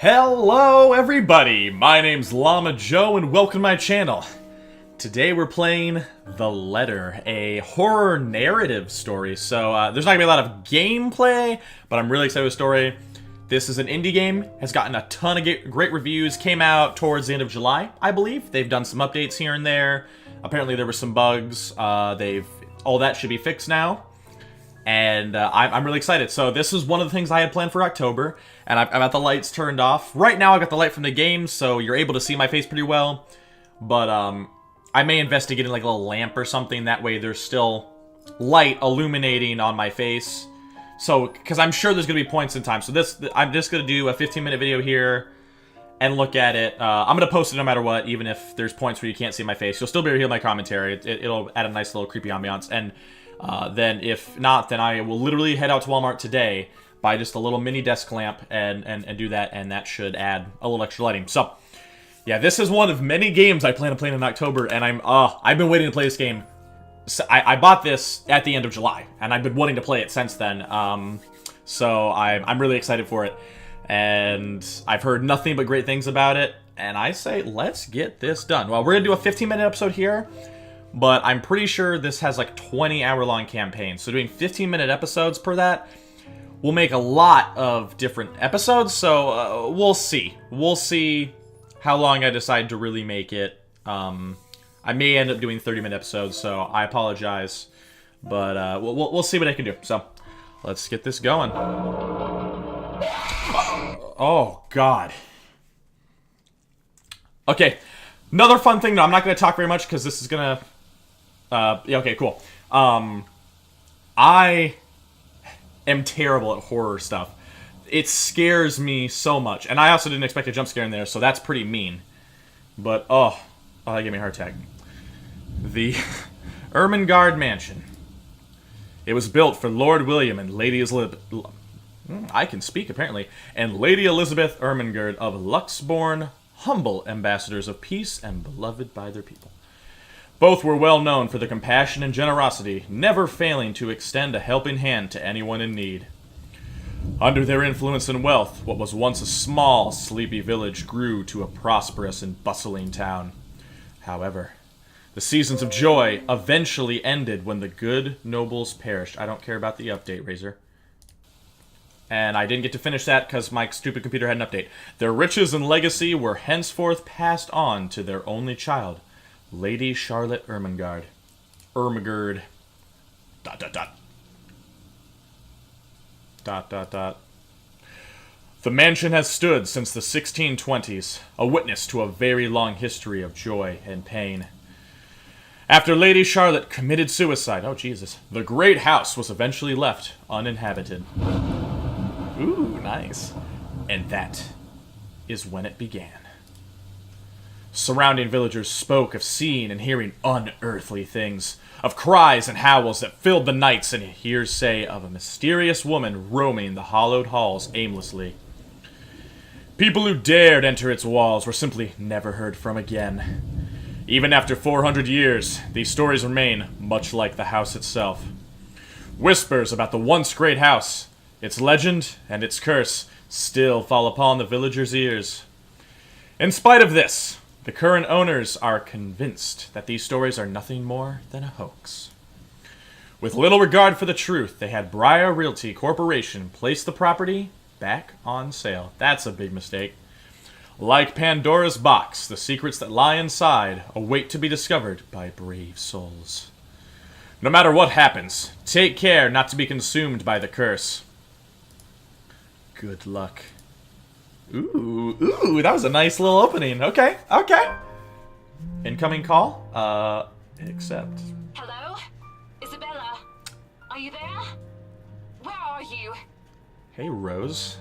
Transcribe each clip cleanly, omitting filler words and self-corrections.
Hello everybody, my name's Llama Joe and welcome to my channel. Today we're playing The Letter, a horror narrative story. So there's not gonna be a lot of gameplay, but I'm really excited with the story. This is an indie game, has gotten a ton of great reviews, came out towards the end of July, I believe. They've done some updates here and there. Apparently there were some bugs, all that should be fixed now. And I'm really excited. So this is one of the things I had planned for October, and I've got the lights turned off. Right now I got the light from the game, so you're able to see my face pretty well. But I may investigate like a little lamp or something. That way there's still light illuminating on my face. So, because I'm sure there's going to be points in time. So I'm just going to do a 15-minute video here and look at it. I'm going to post it no matter what, even if there's points where you can't see my face. You'll still be able to hear my commentary. It'll add a nice little creepy ambiance. And then if not, then I will literally head out to Walmart today, buy just a little mini desk lamp and do that, and that should add a little extra lighting. So, yeah, this is one of many games I plan to play in October, and I've been waiting to play this game. So I bought this at the end of July, and I've been wanting to play it since then. So I'm really excited for it, and I've heard nothing but great things about it, and I say let's get this done. Well, we're gonna do a 15-minute episode here. But I'm pretty sure this has like 20-hour-long campaigns. So doing 15-minute episodes per that will make a lot of different episodes. So we'll see. We'll see how long I decide to really make it. I may end up doing 30-minute episodes, so I apologize. But we'll see what I can do. So let's get this going. Oh, God. Okay. Another fun thing. No, I'm not going to talk very much because this is going to... yeah, okay, cool. I am terrible at horror stuff. It scares me so much. And I also didn't expect a jump scare in there, so that's pretty mean. But, that gave me a heart attack. The Ermengarde Mansion. It was built for Lord William and Lady Elizabeth... I can speak, apparently. And Lady Elizabeth Ermengarde of Luxbourne, humble ambassadors of peace and beloved by their people. Both were well known for their compassion and generosity, never failing to extend a helping hand to anyone in need. Under their influence and wealth, what was once a small, sleepy village grew to a prosperous and bustling town. However, the seasons of joy eventually ended when the good nobles perished. I don't care about the update, Razor. And I didn't get to finish that because my stupid computer had an update. Their riches and legacy were henceforth passed on to their only child, Lady Charlotte Ermengarde. Ermengarde. ... The mansion has stood since the 1620s, a witness to a very long history of joy and pain. After Lady Charlotte committed suicide, oh Jesus, the great house was eventually left uninhabited. Ooh, nice. And that is when it began. Surrounding villagers spoke of seeing and hearing unearthly things, of cries and howls that filled the nights, and hearsay of a mysterious woman roaming the hollowed halls aimlessly. People who dared enter its walls were simply never heard from again. Even after 400 years, these stories remain much like the house itself. Whispers about the once great house, its legend and its curse, still fall upon the villagers' ears. In spite of this, the current owners are convinced that these stories are nothing more than a hoax. With little regard for the truth, they had Briar Realty Corporation place the property back on sale. That's a big mistake. Like Pandora's box, the secrets that lie inside await to be discovered by brave souls. No matter what happens, take care not to be consumed by the curse. Good luck. Ooh, that was a nice little opening. Okay. Incoming call. Accept. Hello? Isabella? Are you there? Where are you? Hey, Rose.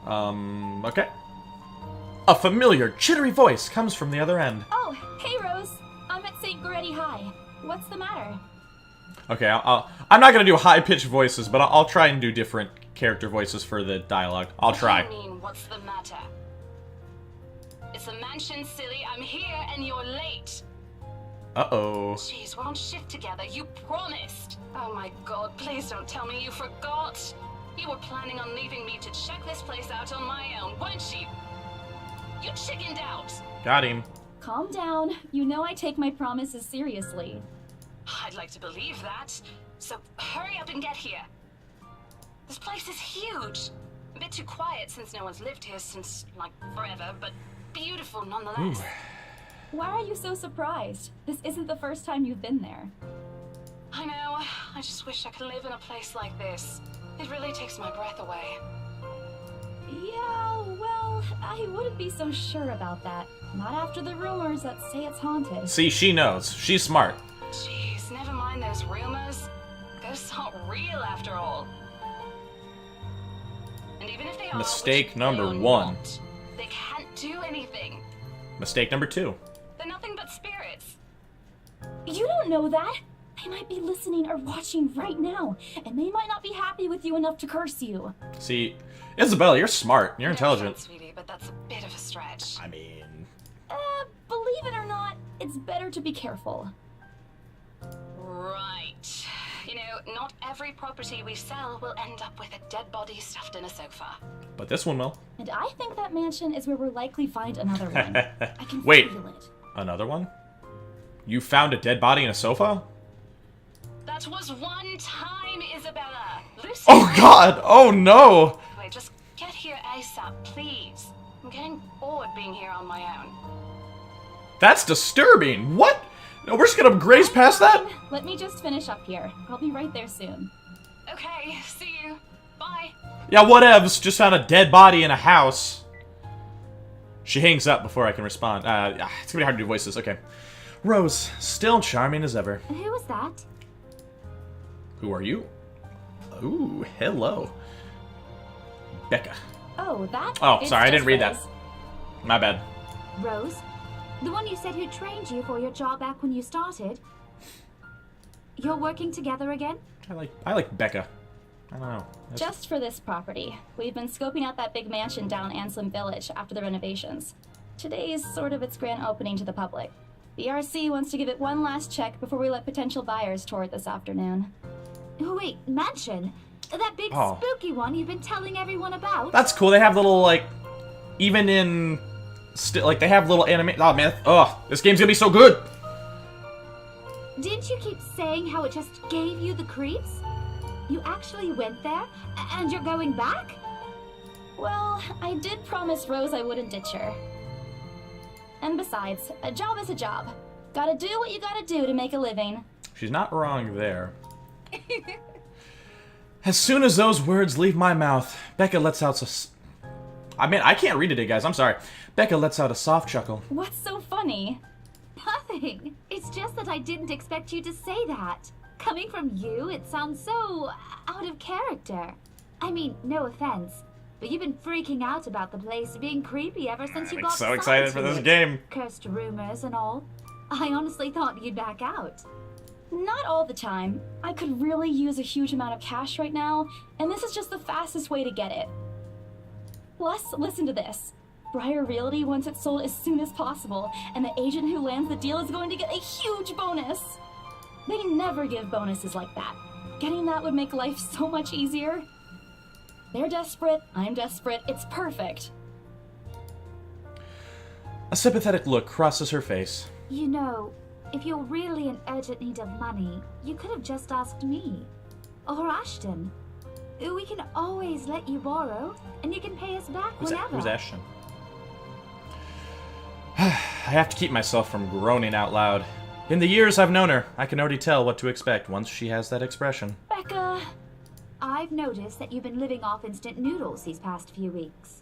Okay. A familiar, jittery voice comes from the other end. Oh, hey, Rose. I'm at St. Goretti High. What's the matter? Okay, I'm not gonna do high-pitched voices, but I'll try and do different character voices for the dialogue. I'll try. What do you mean, what's the matter? It's a mansion, silly. I'm here and you're late. Uh-oh. Jeez, we're on shift together. You promised. Oh my god, please don't tell me you forgot. You were planning on leaving me to check this place out on my own, weren't you? You chickened out. Got him. Calm down. You know I take my promises seriously. I'd like to believe that. So hurry up and get here. This place is huge. A bit too quiet since no one's lived here since, like, forever, but beautiful nonetheless. Ooh. Why are you so surprised? This isn't the first time you've been there. I know. I just wish I could live in a place like this. It really takes my breath away. Yeah, well, I wouldn't be so sure about that. Not after the rumors that say it's haunted. See, she knows. She's smart. Jeez, never mind those rumors. Ghosts aren't real after all. And even if they are, Mistake which number they are 1. not, they can't do anything. Mistake number 2. They're nothing but spirits. You don't know that. They might be listening or watching right now, and they might not be happy with you enough to curse you. See, Isabella, you're smart. You're No intelligent. offense, sweetie, but that's a bit of a stretch. I mean... Believe it or not, it's better to be careful. Right. You know, not every property we sell will end up with a dead body stuffed in a sofa. But this one will. And I think that mansion is where we'll likely find another one. I can Wait. feel it. Another one? You found a dead body in a sofa? That was one time, Isabella. Lucy. Oh god! Oh no! Wait, just get here ASAP, please. I'm getting bored being here on my own. That's disturbing! What? No, we're just gonna graze past that? Let me just finish up here. I'll be right there soon. Okay, see you. Bye. Yeah, whatevs. Just found a dead body in a house. She hangs up before I can respond. It's gonna be hard to do voices. Okay. Rose, still charming as ever. Who was that? Who are you? Ooh, hello. Becca. Oh, that? Oh, It's sorry, I didn't just read that. Rose. My bad. Rose? The one you said who trained you for your job back when you started? You're working together again? I like Becca. I don't know. Just for this property. We've been scoping out that big mansion down Anselm Village after the renovations. Today's sort of its grand opening to the public. The RC wants to give it one last check before we let potential buyers tour it this afternoon. Oh, wait, mansion? That big Oh. spooky one you've been telling everyone about? That's cool. They have little, like, even in... like, they have little anime... Oh, man. Oh, this game's gonna be so good! Didn't you keep saying how it just gave you the creeps? You actually went there? And you're going back? Well, I did promise Rose I wouldn't ditch her. And besides, a job is a job. Gotta do what you gotta do to make a living. She's not wrong there. As soon as those words leave my mouth, Becca lets out I can't read today, guys. I'm sorry. Becca lets out a soft chuckle. What's so funny? Nothing. It's just that I didn't expect you to say that. Coming from you, it sounds so out of character. I mean, no offense, but you've been freaking out about the place being creepy ever since you I'm got so excited for this it. game. Cursed rumors and all. I honestly thought you'd back out. Not all the time. I could really use a huge amount of cash right now, and this is just the fastest way to get it. Plus, listen to this. Briar Realty wants it sold as soon as possible, and the agent who lands the deal is going to get a huge bonus. They never give bonuses like that. Getting that would make life so much easier. They're desperate, I'm desperate, it's perfect. A sympathetic look crosses her face. You know, if you're really in urgent need of money, you could have just asked me. Or Ashton. We can always let you borrow, and you can pay us back whenever. Who's Ashton? I have to keep myself from groaning out loud. In the years I've known her, I can already tell what to expect once she has that expression. Becca! I've noticed that you've been living off instant noodles these past few weeks.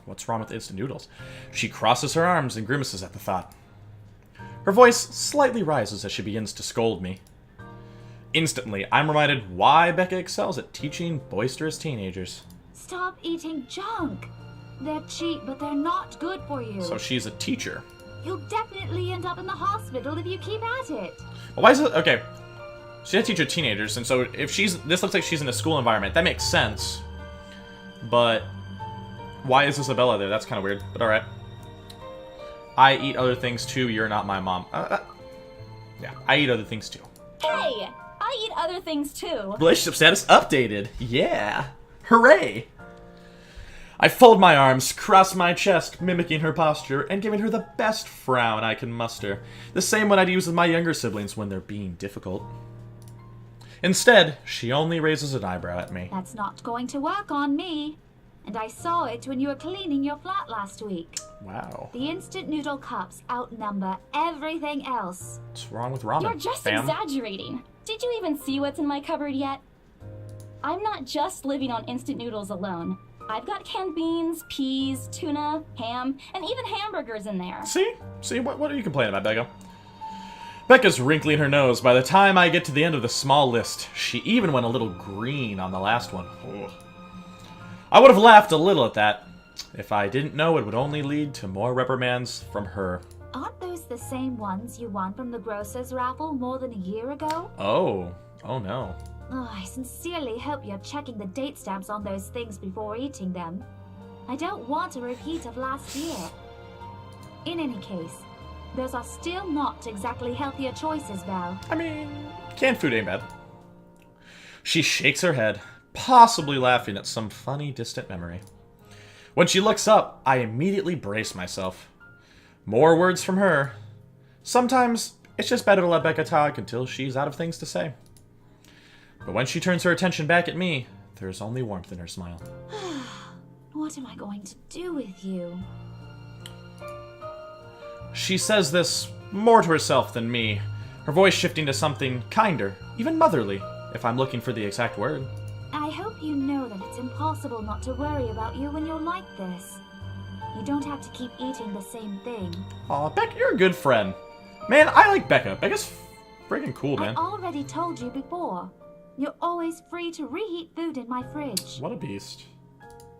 What's wrong with instant noodles? She crosses her arms and grimaces at the thought. Her voice slightly rises as she begins to scold me. Instantly, I'm reminded why Becca excels at teaching boisterous teenagers. Stop eating junk. They're cheap, but they're not good for you. So she's a teacher. You'll definitely end up in the hospital if you keep at it. Well, why is it... Okay. She's a teacher of teenagers, and so if she's... This looks like she's in a school environment. That makes sense. But... Why is Isabella there? That's kind of weird, but alright. I eat other things too, you're not my mom. Yeah, I eat other things too. Hey! I eat other things too. Relationship status updated. Yeah. Hooray! I fold my arms, cross my chest, mimicking her posture, and giving her the best frown I can muster. The same one I'd use with my younger siblings when they're being difficult. Instead, she only raises an eyebrow at me. That's not going to work on me. And I saw it when you were cleaning your flat last week. Wow. The instant noodle cups outnumber everything else. What's wrong with ramen, You're just fam? exaggerating. Did you even see what's in my cupboard yet? I'm not just living on instant noodles alone. I've got canned beans, peas, tuna, ham, and even hamburgers in there. See, what are you complaining about, Becca? Becca's wrinkling her nose. By the time I get to the end of the small list, she even went a little green on the last one. Ugh. I would have laughed a little at that if I didn't know it would only lead to more reprimands from her. Aren't those the same ones you won from the grocer's raffle more than a year ago? Oh no. Oh, I sincerely hope you're checking the date stamps on those things before eating them. I don't want a repeat of last year. In any case, those are still not exactly healthier choices, Val. I mean, canned food ain't bad. She shakes her head, possibly laughing at some funny, distant memory. When she looks up, I immediately brace myself. More words from her. Sometimes, it's just better to let Becca talk until she's out of things to say. But when she turns her attention back at me, there's only warmth in her smile. What am I going to do with you? She says this more to herself than me, her voice shifting to something kinder, even motherly, if I'm looking for the exact word. I hope you know that it's impossible not to worry about you when you're like this. You don't have to keep eating the same thing. Aw, Becca, you're a good friend. Man, I like Becca. Becca's friggin' cool, man. I already told you before. You're always free to reheat food in my fridge. What a beast.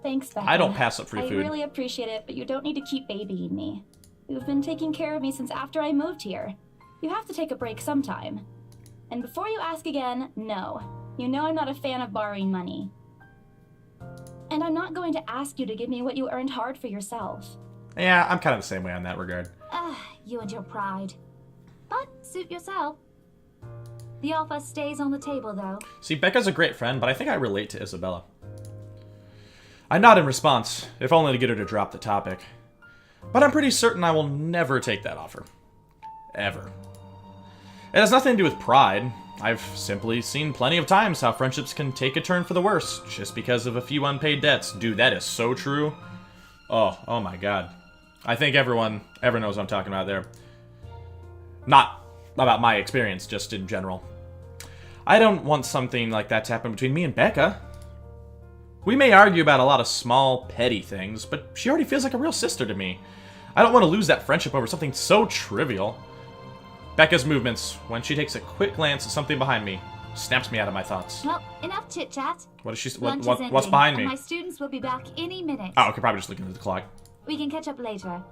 Thanks, Becca. I don't pass up free I food. really appreciate it, but you don't need to keep babying me. You've been taking care of me since after I moved here. You have to take a break sometime. And before you ask again, no. You know I'm not a fan of borrowing money. And I'm not going to ask you to give me what you earned hard for yourself. Yeah, I'm kind of the same way on that regard. You and your pride. But suit yourself. The offer stays on the table, though. See, Becca's a great friend, but I think I relate to Isabella. I nod in response, if only to get her to drop the topic. But I'm pretty certain I will never take that offer. Ever. It has nothing to do with pride. I've simply seen plenty of times how friendships can take a turn for the worse, just because of a few unpaid debts. Dude, that is so true. Oh my god. I think everyone knows what I'm talking about there. Not about my experience, just in general. I don't want something like that to happen between me and Becca. We may argue about a lot of small, petty things, but she already feels like a real sister to me. I don't want to lose that friendship over something so trivial. Becca's movements, when she takes a quick glance at something behind me, snaps me out of my thoughts. Well, enough chit-chat. What is she? Lunch is What's ending, behind and me? my students will be back any minute. Oh, okay, probably just looking at the clock. We can catch up later.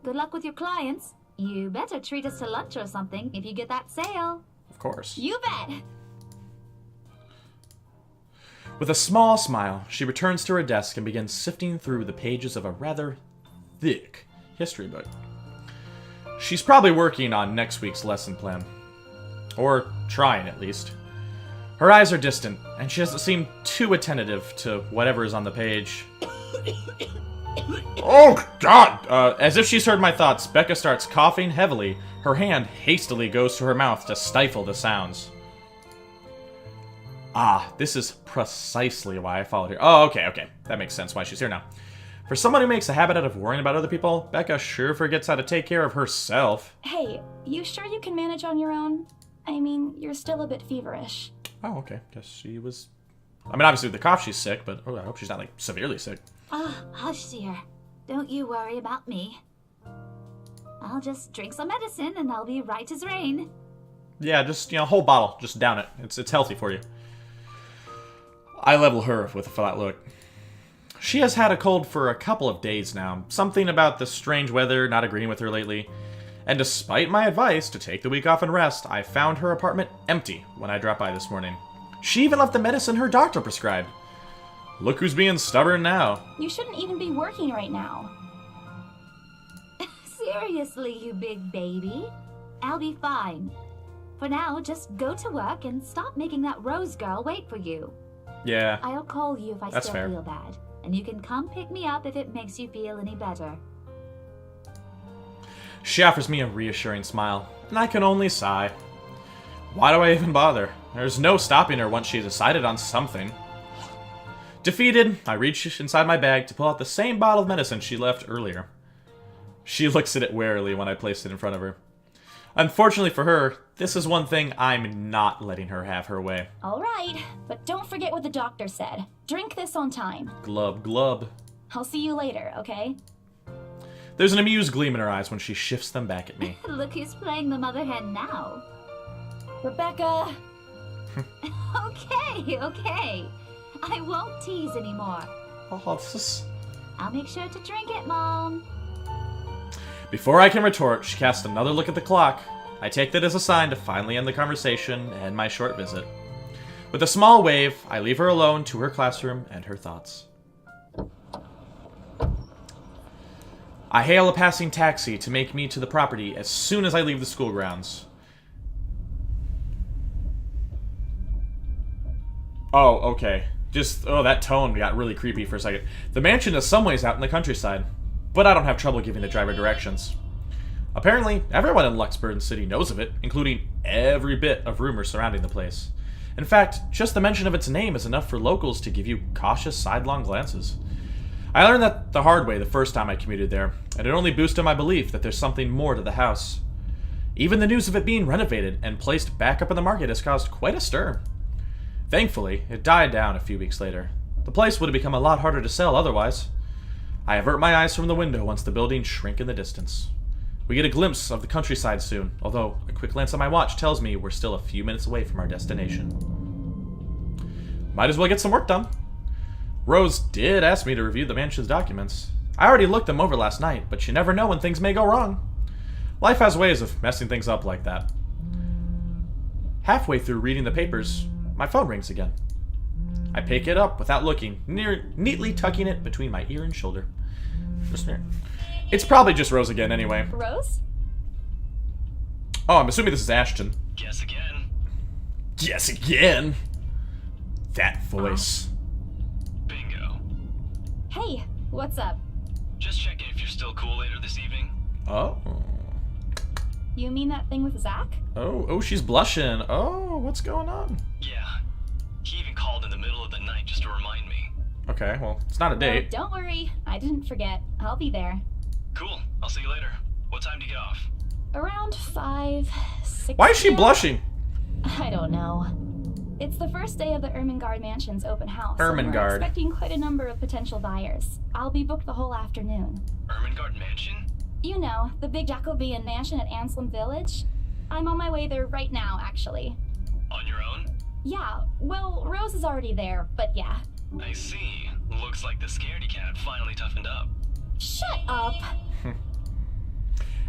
Good luck with your clients. You better treat us to lunch or something if you get that sale. Of course. You bet! With a small smile, she returns to her desk and begins sifting through the pages of a rather thick history book. She's probably working on next week's lesson plan. Or trying, at least. Her eyes are distant, and she doesn't seem too attentive to whatever is on the page. Oh, God! As if she's heard my thoughts, Becca starts coughing heavily. Her hand hastily goes to her mouth to stifle the sounds. Ah, this is precisely why I followed her. Oh, okay. That makes sense why she's here now. For someone who makes a habit out of worrying about other people, Becca sure forgets how to take care of herself. Hey, you sure you can manage on your own? I mean, you're still a bit feverish. Oh, okay. Guess she was... I mean, obviously with the cough she's sick, but I hope she's not, like, severely sick. Hush, dear. Don't you worry about me. I'll just drink some medicine and I'll be right as rain. Yeah, just, whole bottle. Just down it. It's healthy for you. I level her with a flat look. She has had a cold for a couple of days now. Something about the strange weather not agreeing with her lately. And despite my advice to take the week off and rest, I found her apartment empty when I dropped by this morning. She even left the medicine her doctor prescribed. Look who's being stubborn now. You shouldn't even be working right now. Seriously, you big baby. I'll be fine. For now, just go to work and stop making that Rose girl wait for you. Yeah. I'll call you if I That's still fair. feel bad. And you can come pick me up if it makes you feel any better. She offers me a reassuring smile, and I can only sigh. Why do I even bother? There's no stopping her once she decided on something. Defeated, I reach inside my bag to pull out the same bottle of medicine she left earlier. She looks at it warily when I place it in front of her. Unfortunately for her, this is one thing I'm not letting her have her way. All right, but don't forget what the doctor said. Drink this on time. Glub, glub. I'll see you later, okay? There's an amused gleam in her eyes when she shifts them back at me. Look who's playing the mother hen now. Rebecca! Okay. I won't tease anymore. Oh, this is... I'll make sure to drink it, Mom. Before I can retort, she casts another look at the clock. I take that as a sign to finally end the conversation and my short visit. With a small wave, I leave her alone to her classroom and her thoughts. I hail a passing taxi to make me to the property as soon as I leave the school grounds. Oh, okay. That tone got really creepy for a second. The mansion is some ways out in the countryside, but I don't have trouble giving the driver directions. Apparently, everyone in Luxburn City knows of it, including every bit of rumors surrounding the place. In fact, just the mention of its name is enough for locals to give you cautious sidelong glances. I learned that the hard way the first time I commuted there, and it only boosted my belief that there's something more to the house. Even the news of it being renovated and placed back up in the market has caused quite a stir. Thankfully, it died down a few weeks later. The place would have become a lot harder to sell otherwise. I avert my eyes from the window once the buildings shrink in the distance. We get a glimpse of the countryside soon, although a quick glance at my watch tells me we're still a few minutes away from our destination. Might as well get some work done. Rose did ask me to review the mansion's documents. I already looked them over last night, but you never know when things may go wrong. Life has ways of messing things up like that. Halfway through reading the papers, my phone rings again. I pick it up without looking, neatly tucking it between my ear and shoulder. It's probably just Rose again anyway. Rose? Oh, I'm assuming this is Ashton. Guess again. Guess again? That voice. Bingo. Hey, what's up? Just checking if you're still cool later this evening. Oh. You mean that thing with Zach? Oh, she's blushing. Oh, what's going on? Yeah. He even called in the middle of the night just to remind me. Okay, well, it's not a Well, date. don't worry, I didn't forget. I'll be there. Cool. I'll see you later. What time do you get off? Around 5, 6 Why is she p.m.? blushing? I don't know. It's the first day of the Ermengarde Mansion's open house. and Ermengarde. We're expecting quite a number of potential buyers. I'll be booked the whole afternoon. Ermengarde Mansion? You know, the big Jacobean mansion at Anselm Village. I'm on my way there right now, actually. On your own? Yeah, well, Rose is already there, but yeah. I see. Looks like the scaredy cat finally toughened up. Shut up!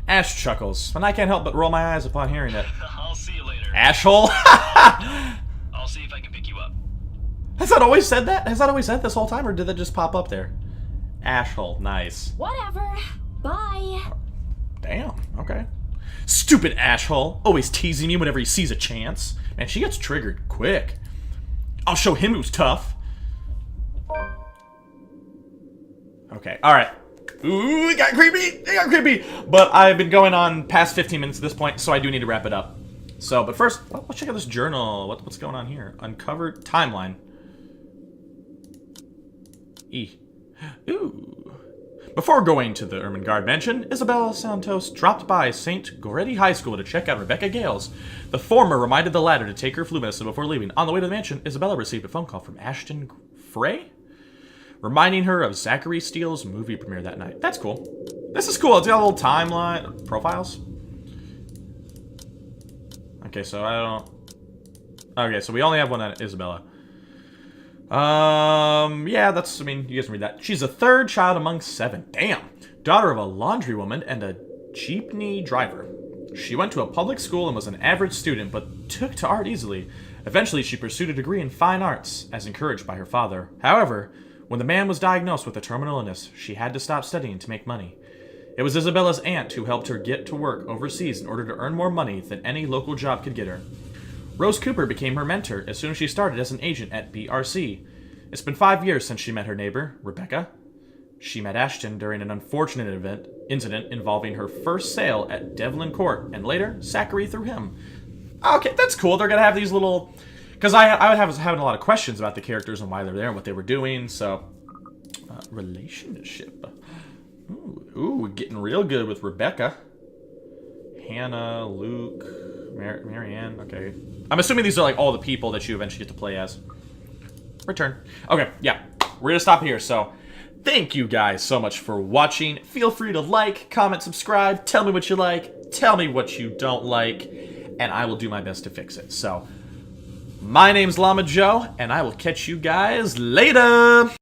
Ash chuckles, and I can't help but roll my eyes upon hearing it. I'll see you later. Ashhole? I'll see if I can pick you up. Has that always said that? Has that always said this whole time, or did that just pop up there? Ashhole, nice. Whatever. Bye. Damn, okay. Stupid Ashhole, always teasing me whenever he sees a chance. Man, she gets triggered quick. I'll show him who's tough. Okay, alright. Ooh, it got creepy! But I've been going on past 15 minutes at this point, so I do need to wrap it up. So, but first, let's check out this journal. What's going on here? Uncovered timeline. Ooh. Before going to the Ermengarde Mansion, Isabella Santos dropped by St. Goretti High School to check out Rebecca Gales. The former reminded the latter to take her flu medicine before leaving. On the way to the mansion, Isabella received a phone call from Ashton Frey, reminding her of Zachary Steele's movie premiere that night. That's cool. This is cool. It's got a little timeline. Profiles? Okay, so I don't... Okay, so we only have one on Isabella. Yeah, that's, I mean, you guys can read that. She's a third child among 7. Damn. Daughter of a laundrywoman and a jeepney driver. She went to a public school and was an average student, but took to art easily. Eventually, she pursued a degree in fine arts, as encouraged by her father. However, when the man was diagnosed with a terminal illness, she had to stop studying to make money. It was Isabella's aunt who helped her get to work overseas in order to earn more money than any local job could get her. Rose Cooper became her mentor as soon as she started as an agent at BRC. It's been 5 years since she met her neighbor, Rebecca. She met Ashton during an unfortunate incident involving her first sale at Devlin Court, and later, Zachary through him. Okay, that's cool. They're gonna have these little... Because I was having a lot of questions about the characters and why they're there and what they were doing, so... relationship. Ooh, getting real good with Rebecca. Hannah, Luke, Marianne, okay. I'm assuming these are like all the people that you eventually get to play as. Return. Okay, yeah. We're gonna stop here, so... Thank you guys so much for watching. Feel free to like, comment, subscribe, tell me what you like, tell me what you don't like, and I will do my best to fix it. So, my name's Llama Joe, and I will catch you guys later!